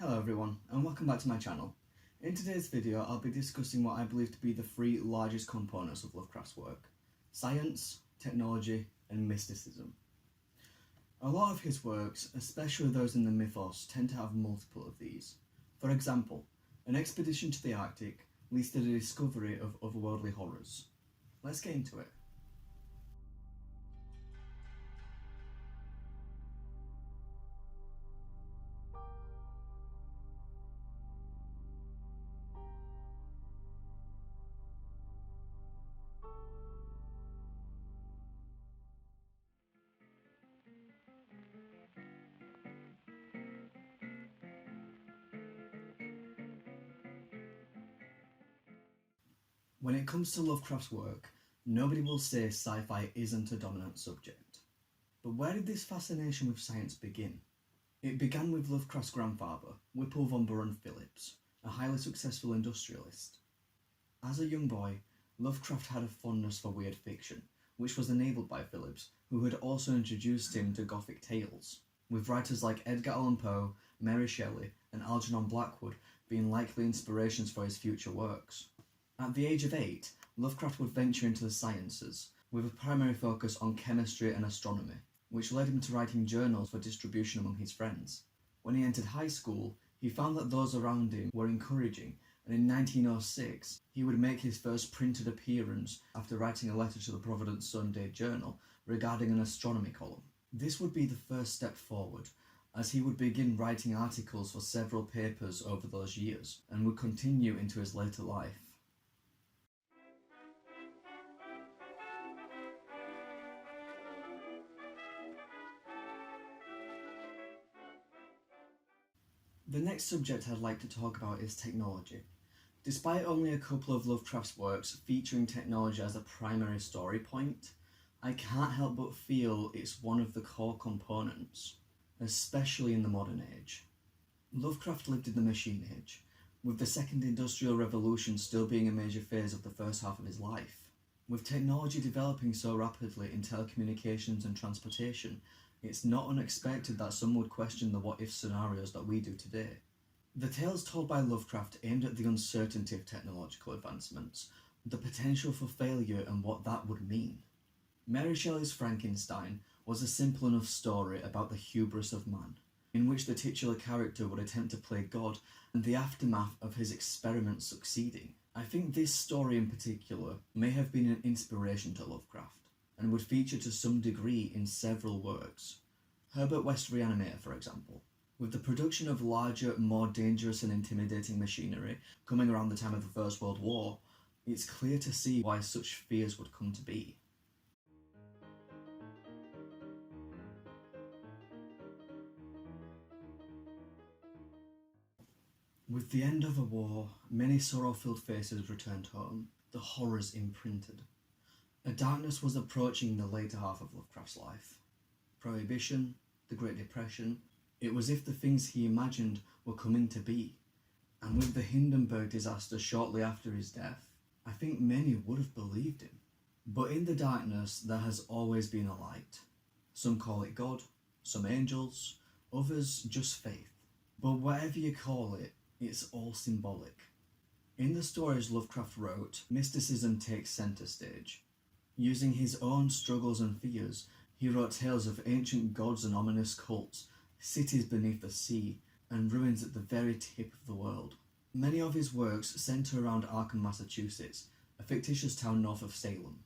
Hello everyone, and welcome back to my channel. In today's video, I'll be discussing what I believe to be the three largest components of Lovecraft's work: science, technology, and mysticism. A lot of his works, especially those in the mythos, tend to have multiple of these. For example, an expedition to the Arctic leads to the discovery of otherworldly horrors. Let's get into it. When it comes to Lovecraft's work, nobody will say sci-fi isn't a dominant subject. But where did this fascination with science begin? It began with Lovecraft's grandfather, Whipple von Buren Phillips, a highly successful industrialist. As a young boy, Lovecraft had a fondness for weird fiction, which was enabled by Phillips, who had also introduced him to Gothic tales, with writers like Edgar Allan Poe, Mary Shelley, and Algernon Blackwood being likely inspirations for his future works. At the age of 8, Lovecraft would venture into the sciences, with a primary focus on chemistry and astronomy, which led him to writing journals for distribution among his friends. When he entered high school, he found that those around him were encouraging, and in 1906, he would make his first printed appearance after writing a letter to the Providence Sunday Journal regarding an astronomy column. This would be the first step forward, as he would begin writing articles for several papers over those years, and would continue into his later life. The next subject I'd like to talk about is technology. Despite only a couple of Lovecraft's works featuring technology as a primary story point, I can't help but feel it's one of the core components, especially in the modern age. Lovecraft lived in the machine age, with the second industrial revolution still being a major phase of the first half of his life. With technology developing so rapidly in telecommunications and transportation, it's not unexpected that some would question the what-if scenarios that we do today. The tales told by Lovecraft aimed at the uncertainty of technological advancements, the potential for failure and what that would mean. Mary Shelley's Frankenstein was a simple enough story about the hubris of man, in which the titular character would attempt to play God and the aftermath of his experiments succeeding. I think this story in particular may have been an inspiration to Lovecraft, and would feature to some degree in several works. Herbert West's Reanimator, for example. With the production of larger, more dangerous and intimidating machinery coming around the time of the First World War, it's clear to see why such fears would come to be. With the end of a war, many sorrow-filled faces returned home, the horrors imprinted. A darkness was approaching the later half of Lovecraft's life. Prohibition, the Great Depression, it was as if the things he imagined were coming to be. And with the Hindenburg disaster shortly after his death, I think many would have believed him. But in the darkness, there has always been a light. Some call it God, some angels, others just faith. But whatever you call it, it's all symbolic. In the stories Lovecraft wrote, mysticism takes centre stage. Using his own struggles and fears, he wrote tales of ancient gods and ominous cults, cities beneath the sea, and ruins at the very tip of the world. Many of his works centre around Arkham, Massachusetts, a fictitious town north of Salem.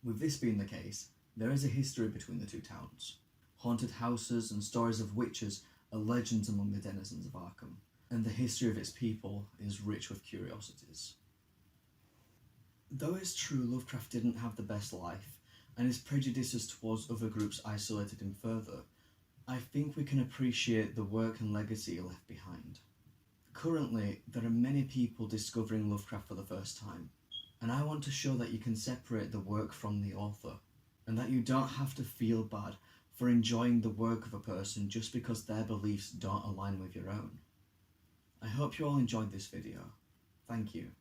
With this being the case, there is a history between the two towns. Haunted houses and stories of witches are legends among the denizens of Arkham, and the history of its people is rich with curiosities. Though it's true Lovecraft didn't have the best life, and his prejudices towards other groups isolated him further, I think we can appreciate the work and legacy he left behind. Currently, there are many people discovering Lovecraft for the first time, and I want to show that you can separate the work from the author, and that you don't have to feel bad for enjoying the work of a person just because their beliefs don't align with your own. I hope you all enjoyed this video. Thank you.